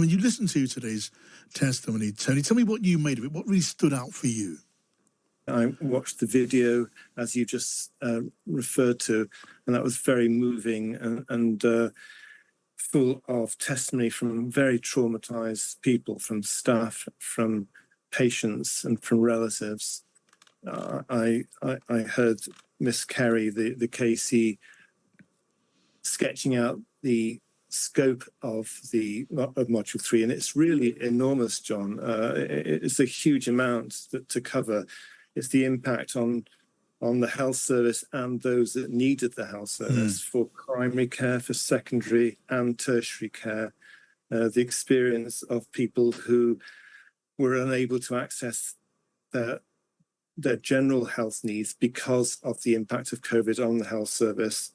When you listened to today's testimony, Tony, tell me what you made of it. What really stood out for you? I watched the video, as you just referred to, and that was very moving and full of testimony from very traumatized people, from staff, from patients, and from relatives. I heard Miss Kerry, the KC, sketching out the scope of Module 3, and it's really enormous, John. It's a huge amount to cover. It's the impact on the health service and those that needed the health service, for primary care, for secondary and tertiary care, the experience of people who were unable to access their general health needs because of the impact of COVID on the health service,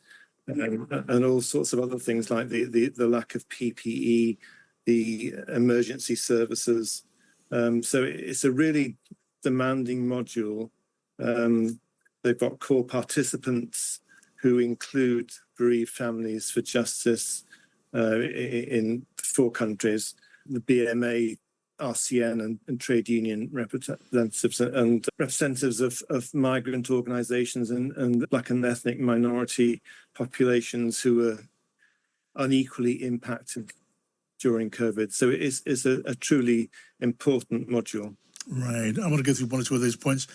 and all sorts of other things like the lack of PPE, the emergency services. So it's a really demanding module. They've got core participants who include bereaved families for justice in 4 countries, the BMA, RCN and trade union representatives and representatives of migrant organisations and Black and ethnic minority populations who were unequally impacted during COVID. So it is a truly important module. Right. I want to go through one or two of those points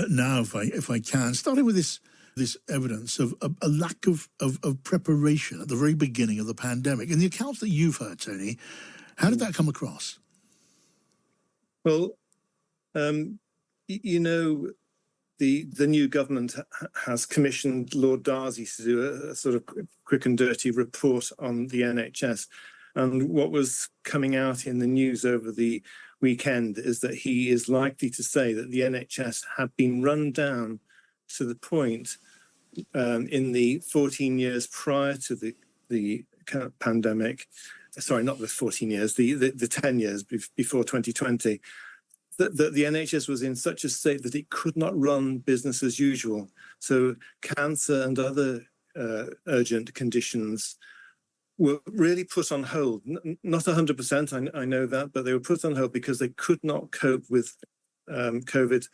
now, if I can. Starting with this evidence of a lack of preparation at the very beginning of the pandemic. In the accounts that you've heard, Tony, how did that come across? Well, you know, the new government has commissioned Lord Darcy to do a sort of quick and dirty report on the NHS. And what was coming out in the news over the weekend is that he is likely to say that the NHS had been run down to the point in the 14 years prior to the pandemic. Sorry, not the 14 years, the 10 years before 2020, that the NHS was in such a state that it could not run business as usual. So cancer and other urgent conditions were really put on hold. Not 100%, I know that, but they were put on hold because they could not cope with COVID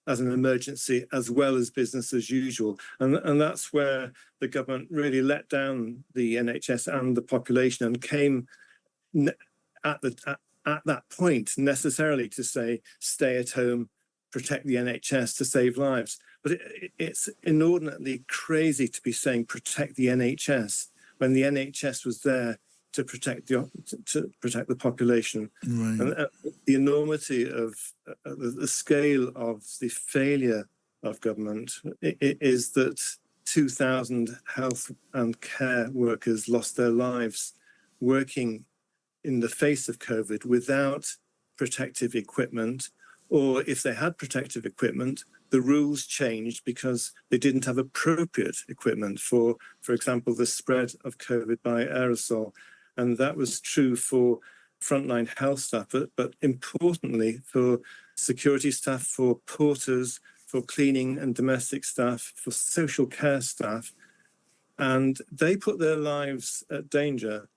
as an emergency as well as business as usual. And that's where the government really let down the NHS and the population and came at that point necessarily to say, stay at home, protect the NHS to save lives. But it's inordinately crazy to be saying protect the NHS when the NHS was there to protect the population. Right. And the enormity of the scale of the failure of government is that 2,000 health and care workers lost their lives working in the face of COVID without protective equipment, or if they had protective equipment, the rules changed because they didn't have appropriate equipment for example, the spread of COVID by aerosol. And that was true for frontline health staff, but importantly for security staff, for porters, for cleaning and domestic staff, for social care staff. And they put their lives at danger.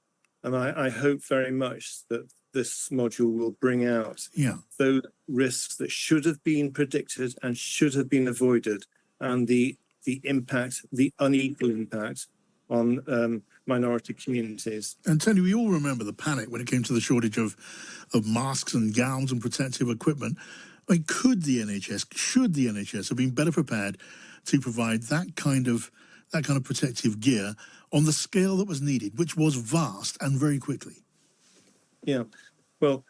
And I hope very much that this module will bring out those risks that should have been predicted and should have been avoided, and the impact, the unequal impact on minority communities. And Tony, we all remember the panic when it came to the shortage of masks and gowns and protective equipment. I mean, should the NHS have been better prepared to provide that kind of protective gear on the scale that was needed, which was vast and very quickly? Yeah, well,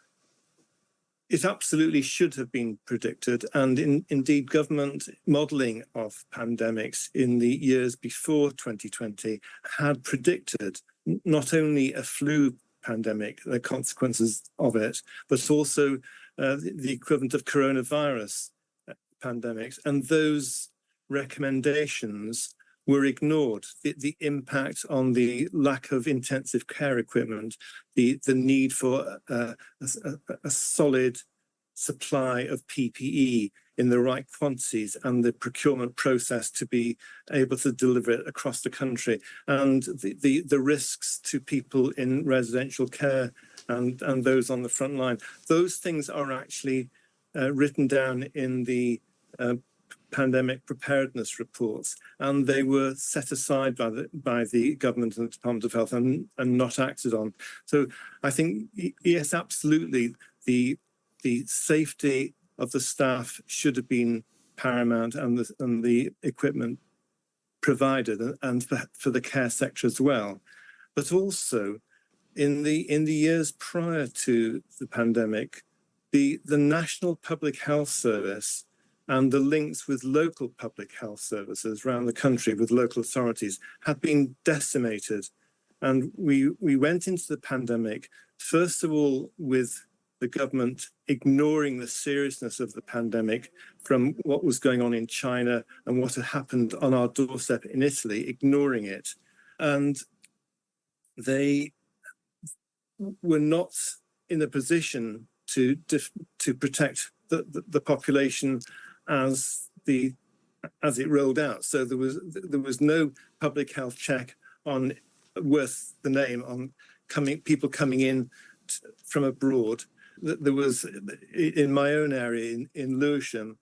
it absolutely should have been predicted. And indeed, government modelling of pandemics in the years before 2020 had predicted not only a flu pandemic, the consequences of it, but also the equivalent of coronavirus pandemics. And those recommendations were ignored. The impact on the lack of intensive care equipment, the need for a solid supply of PPE in the right quantities, and the procurement process to be able to deliver it across the country, and the risks to people in residential care and those on the front line. Those things are actually written down in the pandemic preparedness reports, and they were set aside by the government and the Department of Health and not acted on. So I think, yes, absolutely, the safety of the staff should have been paramount, and the equipment provided, and for the care sector as well. But also, in the years prior to the pandemic, the National Public Health Service and the links with local public health services around the country with local authorities had been decimated. And we went into the pandemic, first of all, with the government ignoring the seriousness of the pandemic from what was going on in China and what had happened on our doorstep in Italy, ignoring it. And they were not in a position to protect the population as it rolled out. So there was no public health check on worth the name on people coming in from abroad. There was, in my own area in Lewisham,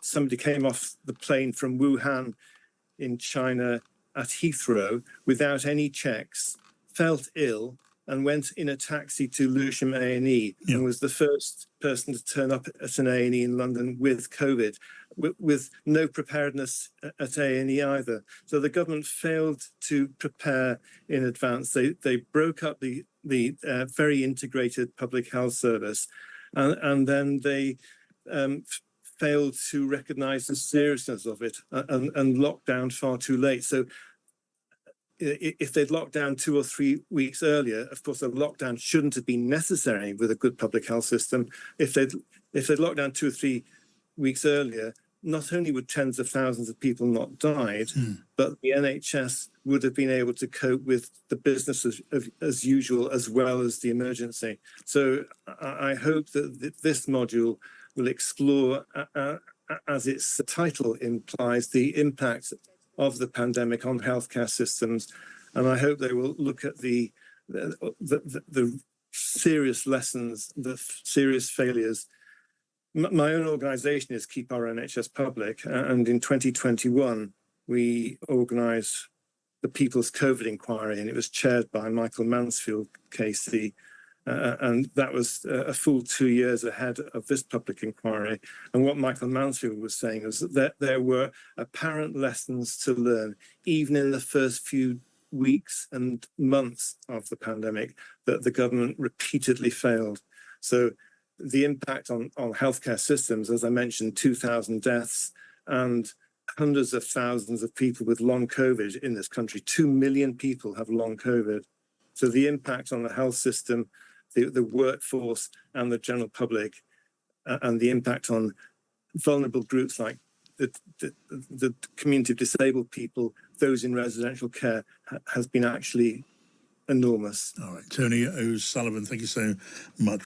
somebody came off the plane from Wuhan in China at Heathrow without any checks, felt ill, and went in a taxi to Lewisham A&E, and was the first person to turn up at an A&E in London with COVID, with no preparedness at A&E either. So the government failed to prepare in advance. They broke up the very integrated public health service, and then they failed to recognise the seriousness of it and locked down far too late. So if they'd locked down 2 or 3 weeks earlier, of course, a lockdown shouldn't have been necessary with a good public health system. If they'd locked down 2 or 3 weeks earlier, not only would tens of thousands of people not died, but the NHS would have been able to cope with the business as usual, as well as the emergency. So I hope that this module will explore, as its title implies, the impact of the pandemic on healthcare systems, and I hope they will look at the serious lessons, the serious failures. My own organisation is Keep Our NHS Public, and in 2021 we organised the People's COVID Inquiry, and it was chaired by Michael Mansfield KC. And that was a full 2 years ahead of this public inquiry. And what Michael Mansfield was saying was that there were apparent lessons to learn, even in the first few weeks and months of the pandemic, that the government repeatedly failed. So the impact on healthcare systems, as I mentioned, 2,000 deaths and hundreds of thousands of people with long COVID in this country. 2 million people have long COVID. So the impact on the health system, the workforce and the general public, and the impact on vulnerable groups like the community of disabled people, those in residential care, has been actually enormous. All right, Tony O'Sullivan, thank you so much.